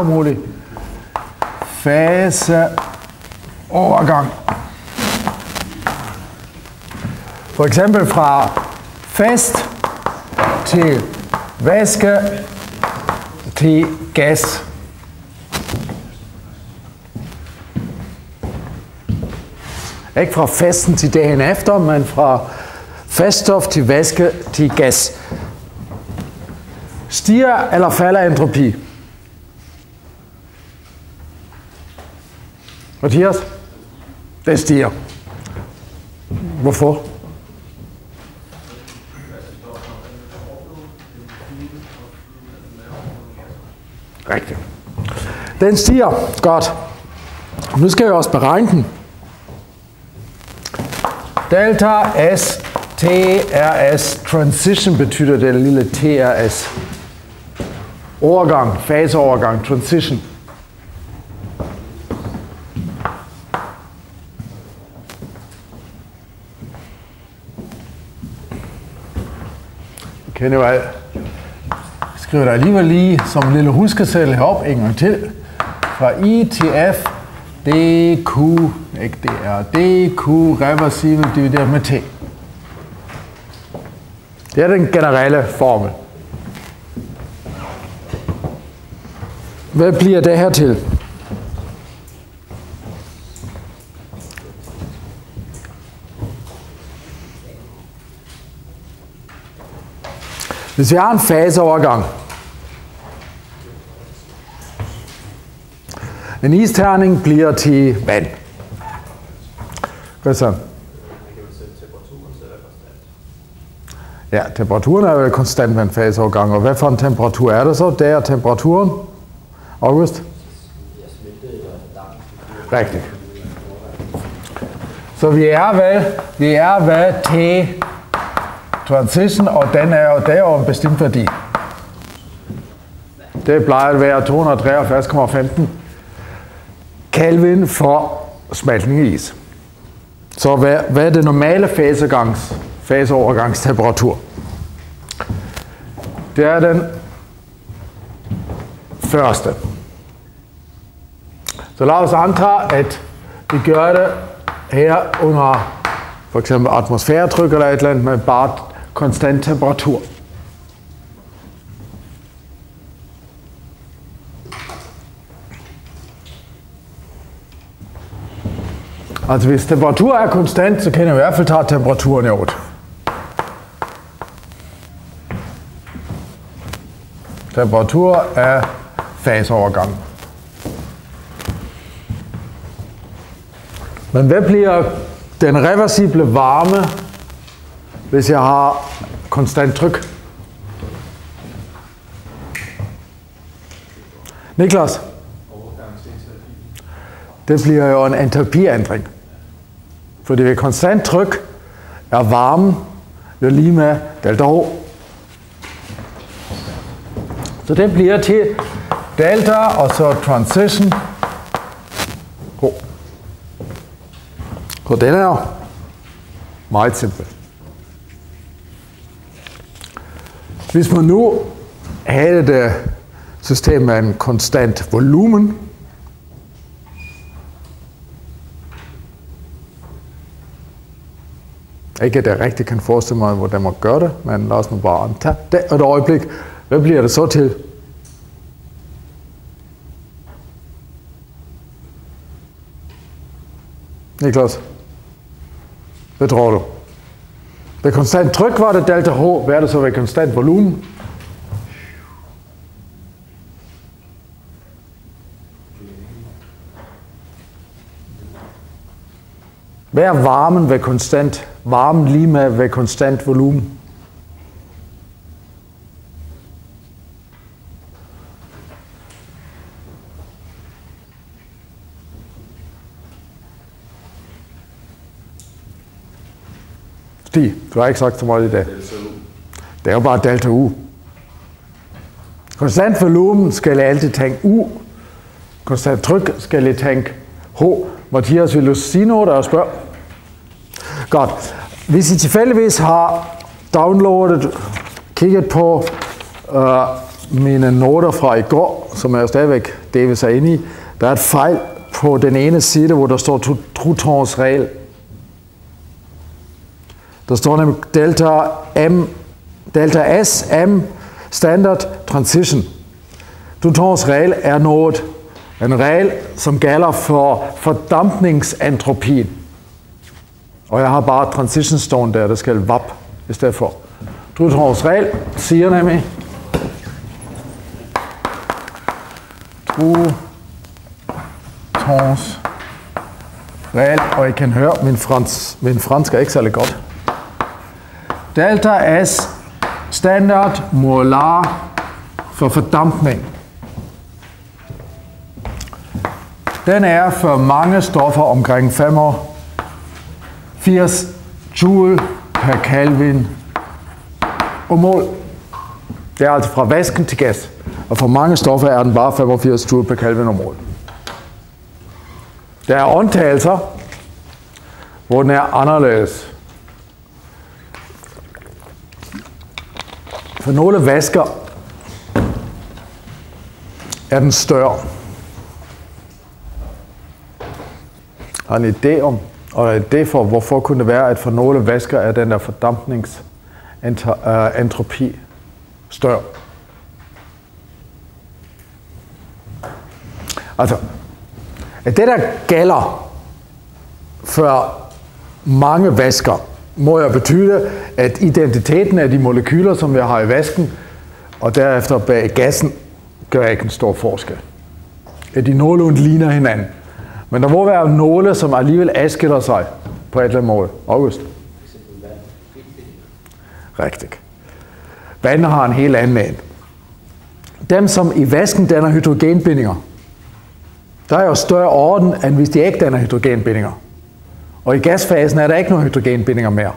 muligt. Faseovergang. For eksempel fra fast til væske til gas. Ikke fra fasten til dagen efter, men fra faststof til væske til gas. Stiger eller falder entropi? Mathias? Det stiger. Hvorfor? Rigtigt. Den stiger. Godt. Nu skal jeg også beregne den. Delta S TRS transition betyder det lille TRS. Overgang, faseovergang, transition. Okay, nu skriver der alligevel lige som en lille huskeseddel herop en gang til. Fra I til F, dq, ikke det er dq reversibel divideret med T. Det er den generelle formel. Hvad bliver det her til? Hvis vi har en faseovergang, en isterning bliver til vand. Christian? Ja, temperaturen er jo konstant med en faseovergang. Og hvad for en temperatur er det så? Det er temperaturen. August? Rigtigt. Så vi er ved T transition, og den er jo derovre en bestemt værdi. Det plejer at være 243,15 Kelvin for smeltning i is. Så hvad er det normale faseovergangstemperatur? Det er den første. Så lad os antage, at vi gør det her under for eksempel atmosfæretryk eller et eller andet med bare konstant temperatur. Altså hvis temperatur er konstant, så kan jeg i hvert fald tage temperaturen i ud. Temperatur er faseovergang. Men hvad bliver den reversible varme, hvis jeg har konstant tryk? Niklas? Det bliver jo en entropiændring. Fordi ved konstant tryk er varmen jo lige med delta H. Så det bliver til delta og så transition H. Så den er jo meget simpel. Hvis man nu havde det system med en konstant volumen, ikke at jeg rigtig kan forestille mig, hvordan man gør det, men lad os nu bare antage det et øjeblik. Hvad bliver det så til? Niklas? Hvad tror du? Ved konstant tryk var det delta H. Hvad er det så ved konstant volumen? Hvad er varmen ved konstant? Varmen lige med ved konstant volumen? Stig, du har ikke sagt så meget i dag. Det er jo bare delta U. Konstant volumen skal jeg altid tænke U. Konstant tryk skal jeg tænke H. Mathias, vil du sige noget og spørge? Godt. Hvis I tilfældigvis har downloadet, kigget på mine noter fra i går, som jeg stadigvæk dævet sig ind i. Der er et fejl på den ene side, hvor der står Troutons regel. Der står nemlig delta S, M, standard transition. Troutons regel er en regel, som gælder for fordampningsentropien. Og jeg har bare transition stående der skal VAP i stedet for. Troutons regel siger nemlig, Troutons regel, og I kan høre, min fransk er ikke særlig godt. Delta S standard molar for fordampning. Den er for mange stoffer omkring 85 joule per Kelvin og mol. Det er altså fra væsken til gas. Og for mange stoffer er den bare 85 joule per Kelvin og mol. Der er undtagelser, hvor den er anderledes. For nogle væsker er den større. Jeg har en idé om, og en idé for, hvorfor kunne det være, at for nogle væsker er den der fordampningsentropi større. Altså, at det der gælder for mange væsker, må jo betyde, at identiteten af de molekyler, som vi har i væsken, og derefter bag gassen, gør ikke en stor forskel. At de nogenlunde ligner hinanden. Men der må være nogle, som alligevel adskiller sig på et eller andet måde. August? Rigtigt. Vand har en helt anden en. Dem, som i væsken danner hydrogenbindinger, der er jo større orden, end hvis de ikke danner hydrogenbindinger. Og i gasfasen er der ikke nogen hydrogenbindinger mere.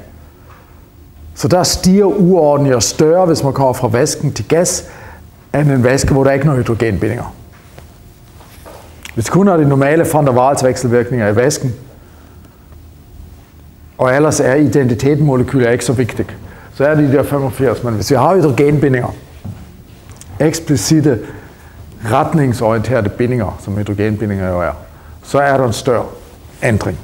Så der stiger uorden jo større, hvis man kommer fra væsken til gas, end en væske, hvor der ikke er nogen hydrogenbindinger. Hvis kun har de normale von der Waals vekselvirkninger i væsken, og ellers er identiteten molekyler ikke så vigtigt, så er det de der 85. Men hvis vi har hydrogenbindinger, eksplicite retningsorienterede bindinger, som hydrogenbindinger jo er, så er der en større ændring.